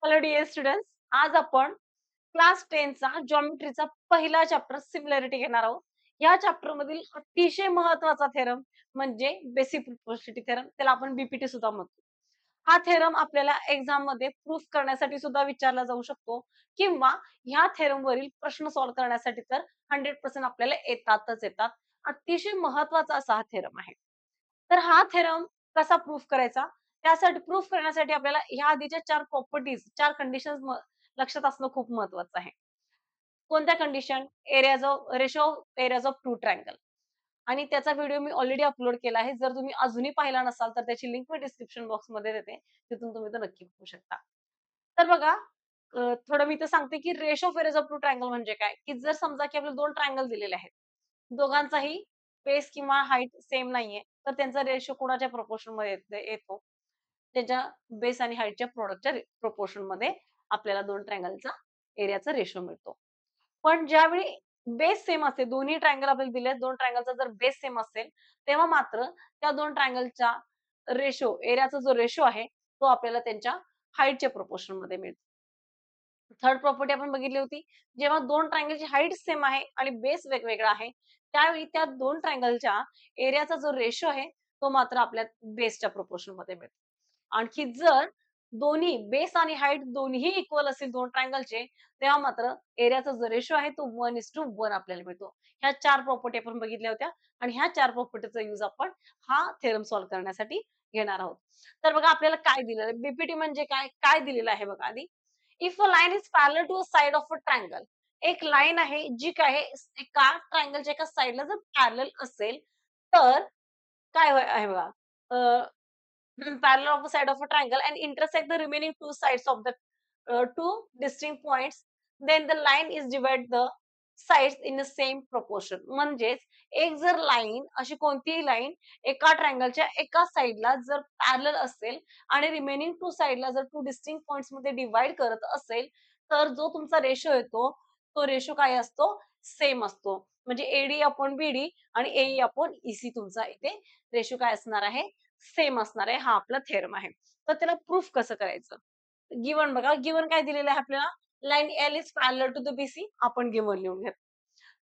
Hello dear students, आज आपण class 10 चा जॉमेट्रीचा पहिला चॅप्टर सिमिलॅरिटी घेणार आहोत. या चॅप्टर मधील अतिशय महत्वाचा थेरम म्हणजे बेसिक प्रोपोर्शनॅलिटी थेरम, त्याला आपण बीपीटी सुद्धा म्हणतो. हा थेरम आपल्याला एक्झाम मध्ये प्रूफ करण्यासाठी सुद्धा विचारला जाऊ शकतो किंवा ह्या थेरम वरील प्रश्न सॉल्व्ह करण्यासाठी तर 100% आपल्याला येतातच येतात. अतिशय महत्वाचा असा हा थेरम आहे. तर हा थेरम कसा प्रूफ करायचा? त्यासाठी प्रूफ करण्यासाठी आपल्याला ह्या आधीच्या 4 प्रॉपर्टीज, 4 कंडिशन्स लक्षात असणं खूप महत्वाचं आहे. कोणत्या condition? Areas of ratio of areas of two triangle आणि त्याचा व्हिडिओ मी ऑलरेडी अपलोड केला आहे. जर तुम्ही अजूनही पाहिला नसाल तर त्याची लिंक मी डिस्क्रिप्शन बॉक्समध्ये देते. तिथून तुम्ही तो नक्की बघू शकता. तर बघा, थोडं मी तर सांगते की ratio of areas of two triangle म्हणजे काय? की जर समजा की आपल्याला 2 ट्रायंगल दिलेले आहेत. दोघांचाही बेस किंवा हाईट सेम नाहीये, तर त्यांचा रेशो कोणाच्या प्रपोर्शनमध्ये येतो? त्याच्या बेस आणि हाईटच्या प्रॉडक्टच्या प्रपोर्शनमध्ये आपल्याला 2 ट्रायंगलचा एरियाचा रेशो मिळतो. पण ज्यावेळी बेस सेम असेल, दोन्ही ट्रायंगल आपल्याला दिले, 2 ट्रायंगलचा जर बेस सेम असेल, तेव्हा मात्र त्या 2 ट्रायंगलचा रेशो, एरियाचा जो रेशो आहे, तो आपल्याला त्यांच्या हाईटच्या प्रपोर्शनमध्ये मिळतो. थर्ड प्रॉपर्टी आपण बघितली होती, जेव्हा 2 ट्रायंगलची हाईट सेम आहे आणि बेस वेगवेगळा आहे, त्यावेळी त्या 2 ट्रायंगलच्या एरियाचा जो रेशो आहे, तो मात्र आपल्या बेसच्या प्रपोर्शनमध्ये मिळतो. आणखी जर दोन्ही बेस आणि हाईट दोन्ही इक्वल असतील 2 ट्रायंगलचे, तेव्हा मात्र एरियाचा जो रेशो आहे तो 1:1 आपल्याला मिळतो. ह्या 4 प्रॉपर्टी आपण बघितल्या होत्या आणि ह्या 4 प्रॉपर्टीचा यूज आपण हा थेरम सॉल्व्ह करण्यासाठी घेणार आहोत. तर बघा आपल्याला काय दिलेलं आहे? बीपीटी म्हणजे काय? काय दिलेलं आहे बघा आधी. If a line is parallel to a side of a triangle. एक लाईन आहे जी काय आहे, एका ट्रायंगलच्या एका साइडला जर पॅरलल असेल, तर काय आहे बघा, parallel of the side of a triangle and intersect the remaining two sides of the two distinct points, then the line is divide the sides in the same proportion. म्हणजेच एक जर लाईन, अशी कोणतीही लाईन एका ट्रायंगलच्या एका साइडला जर parallel असेल आणि रिमेनिंग टू साइडला जर टू डिस्टिंक्ट पॉइंट्स मध्ये डिवाइड करत असेल, तर जो तुमचा रेशो येतो, तो रेशो काय असतो? सेम असतो. म्हणजे एडी अपॉन बीडी आणि एई अपॉन ईसी तुमचा इथे रेशो काय असणार आहे? सेम असणार आहे. हा आपला थेरम आहे. तर त्याला प्रूफ कसं करायचं? गिव्हन बघा, गिव्हन काय दिलेलं आहे आपल्याला? Line l is parallel to the BC. आपण गिव्हन लिहून घेतो.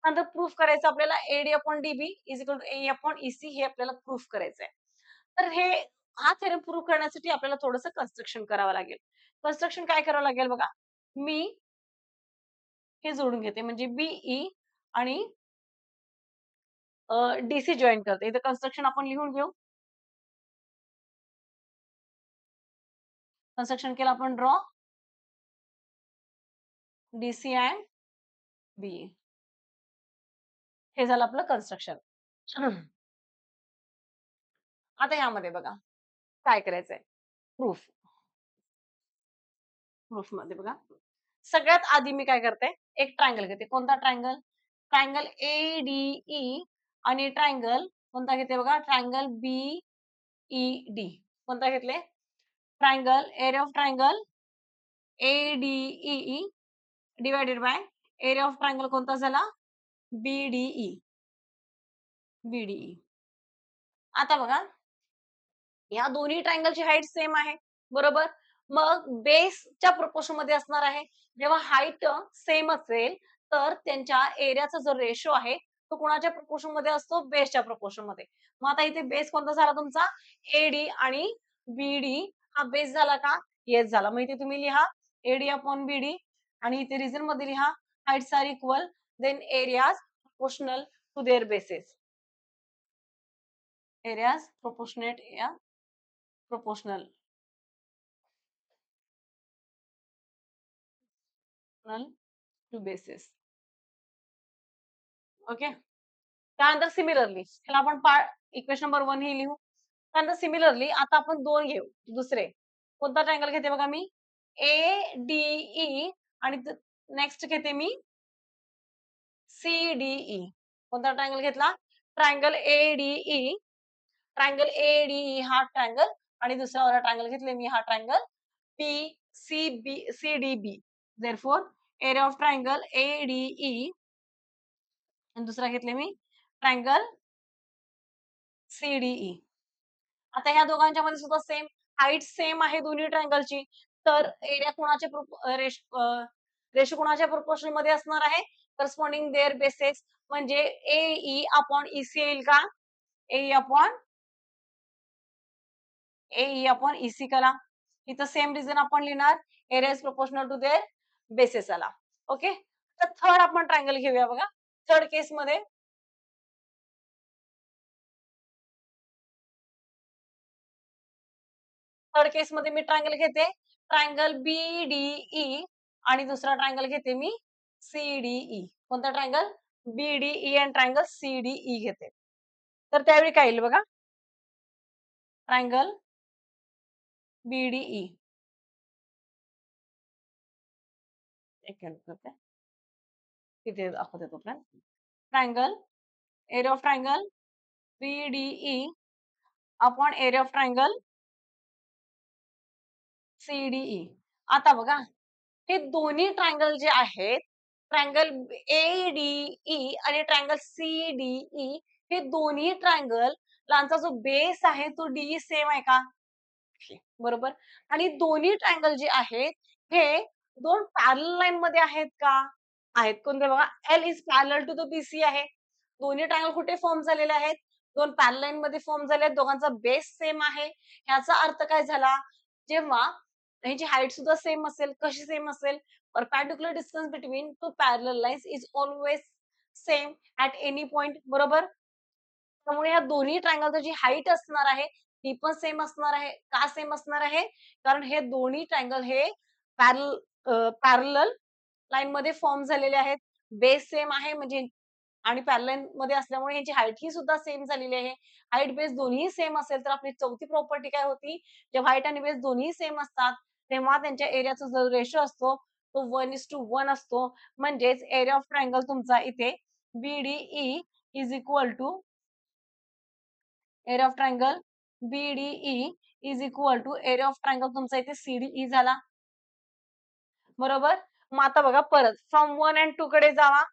नंतर प्रूफ करायचं आपल्याला AD upon DB is equal to a upon EC, हे आपल्याला प्रूफ करायचं आहे. तर हा थेरम प्रूव्ह करण्यासाठी आपल्याला थोडंसं कन्स्ट्रक्शन करावं लागेल. कन्स्ट्रक्शन काय करावं लागेल बघा. मी हे जोडून घेते, म्हणजे बीई आणि डीसी जॉइन करते. इथं कन्स्ट्रक्शन आपण लिहून घेऊ. कन्स्ट्रक्शन केलं आपण ड्रॉ डीसी अँड बीई. हे झालं आपलं कन्स्ट्रक्शन. आता यामध्ये बघा काय करायचंय. प्रूफ. प्रूफ मध्ये बघा, सगळ्यात आधी मी काय करते, एक ट्रायंगल घेते. कोणता ट्रायंगल? ट्रायंगल एडीई आणि ट्रायंगल कोणता घेते बघा, ट्रायंगल बीईडी. कोणता घेतले? Triangle, area of triangle ADE divided by area of triangle कोणता झाला? बीडीई. बीडीई. आता बघा, या दोन्ही ट्रायंगलची हाईट सेम आहे, बरोबर? मग बेसच्या प्रपोर्शन मध्ये असणार आहे. जेव्हा हाईट सेम असेल, तर त्यांच्या एरियाचा जो रेशो आहे, तो कोणाच्या प्रपोर्शन मध्ये असतो? बेसच्या प्रपोर्शन मध्ये. मग आता इथे बेस कोणता झाला तुमचा? एडी आणि बीडी. हा बेस झाला का? येस झाला. मग इथे तुम्ही लिहा एडी अपॉन बीडी आणि इथे रिझन मध्ये लिहा heights are equal, then areas proportional to their bases. Areas proportionate या प्रोपोर्शनल टू बेसिस. ओके. त्यानंतर सिमिलरली ह्याला आपण इक्वेशन नंबर 1 ही लिहू. त्यानंतर सिमिलरली आता आपण 2 घेऊ. दुसरे कोणता ट्रायंगल घेते बघा मी? एडीई आणि नेक्स्ट घेते मी सीडीई. कोणता ट्रायंगल घेतला? Triangle ADE. ट्रायंगल एडीई हा ट्रायंगल आणि दुसरा वाला ट्रायंगल घेतले मी, हा triangle PCB CDB. Therefore area of triangle ADE आणि दुसरा घेतले मी ट्रायंगल सीडीई. आता ह्या दोघांच्या मध्ये सुद्धा सेम हाईट सेम आहे दोन्ही ट्रायंगलची, तर एरिया कोणाच्या रेशो कोणाच्या प्रोपोर्शनल मध्ये असणार आहे? करस्पॉन्डिंग देअर बेसेस म्हणजे AE अपॉन EC येईल का? AE अपॉन EC करा. इथं सेम रिझन आपण लिहिणार area is proportional to their bases आला. ओके. तर थर्ड आपण ट्रायंगल घेऊया बघा. थर्ड केस मध्ये मी ट्रायंगल घेते. ट्रायंगल BDE आणि दुसरा ट्रायंगल घेते मी CDE. कोणता ट्रायंगल? BDE आणि ट्रायंगल CDE घेते. तर त्यावेळी काय येईल बघा. Triangle BDE. एक मिनिट करते. तिथे दाखवते तोपर्यंत. Triangle, area of triangle BDE upon area of triangle CDE. आता बघा, हे दोन्ही ट्रायंगल जे आहेत, ट्रायंगल ADE आणि ट्रायंगल CDE हे दोन्ही ट्रायंगल लांचा जो बेस आहे तो DE सेम आहे का? बरोबर. आणि दोन्ही ट्रायंगल जे आहेत, हे 2 पॅरलल लाईन मध्ये आहेत का? आहेत. कोणते बघा, L is parallel to the BC आहे. दोन्ही ट्रायंगल कुठे फॉर्म झालेले आहेत? 2 पॅरलल लाईन मध्ये फॉर्म झाले आहेत. दोघांचा बेस सेम आहे. ह्याचा अर्थ काय झाला? जेव्हा ह्याची हाईट सुद्धा सेम असेल, कशी सेम असेल? Perpendicular distance between two parallel lines is always same at any point. बरोबर? त्यामुळे या दोन्ही ट्रायंगलची जी हाईट असणार आहे, ती पण सेम असणार आहे. का सेम असणार आहे? कारण हे दोन्ही ट्रायंगल हे पॅरलल लाईनमध्ये फॉर्म झालेले आहेत. बेस सेम आहे म्हणजे आणि पॅरलल मध्ये असल्यामुळे यांची हाईट ही सुद्धा सेम झालेली आहे. हाईट बेस दोन्ही सेम असेल तर आपली चौथी प्रॉपर्टी काय होती? जेव्हा हाईट आणि बेस दोन्ही सेम असतात, तेव्हा त्यांच्या एरियाचा जो रेशो असतो तो 1:1 असतो. म्हणजेच एरिया ऑफ ट्रायंगल तुमचा इथे BDE is equal to area of triangle BDE is equal to area of triangle तुमचा इथे CDE झाला. बरोबर? मग आता बघा परत फ्रॉम 1 अँड 2 कडे जावा.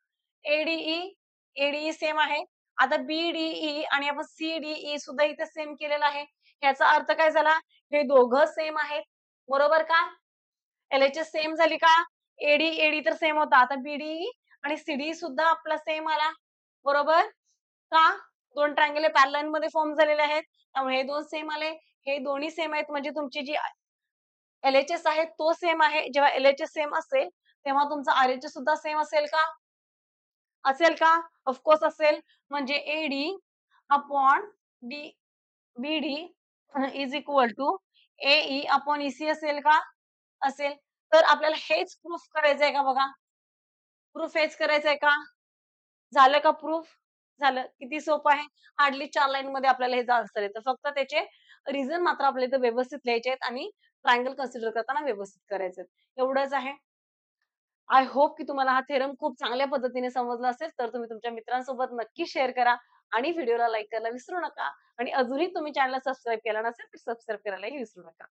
ADE सेम आहे. आता BDE आणि आपण CDE सुद्धा इथे सेम केलेला आहे. ह्याचा अर्थ काय झाला? हे दोघं सेम आहेत. बरोबर का? LHS सेम झाली का? AD तर सेम होता. आता BDE आणि CDE सुद्धा आपला सेम आला. बरोबर? का? 2 ट्रायंगल पॅरलल मध्ये फॉर्म झालेले आहेत. त्यामुळे हे 2 सेम आले. हे दोन्ही सेम आहेत म्हणजे तुमची जी LHS आहे तो सेम आहे. जेव्हा LHS सेम असेल, तेव्हा तुमचा RHS सुद्धा सेम असेल का? असेल का? ऑफ कोर्स असेल. म्हणजे AD upon d BD is equal to AE upon EC असेल का? असेल. तर आपल्याला हेच प्रूफ करायचंय का बघा? प्रूफ हेच करायचंय का? झालं का प्रूफ? झालं. किती सोपं आहे. हार्डली 4 लाईनमध्ये आपल्याला हे आन्सर येतं. फक्त त्याचे रिझन मात्र आपल्याला इथं व्यवस्थित लिहायचे आहेत आणि ट्रायंगल कन्सिडर करताना व्यवस्थित करायचे एवढंच आहे. आय होप की तुम्हाला हा थेरम खूप चांगल्या पद्धतीने समजला असेल. तर तुम्ही तुमच्या मित्रांसोबत नक्की शेअर करा आणि व्हिडिओला लाईक करायला विसरू नका आणि अजूनही तुम्ही चॅनलला सबस्क्राईब केला नसेल तर सबस्क्राईब करायलाही विसरू नका.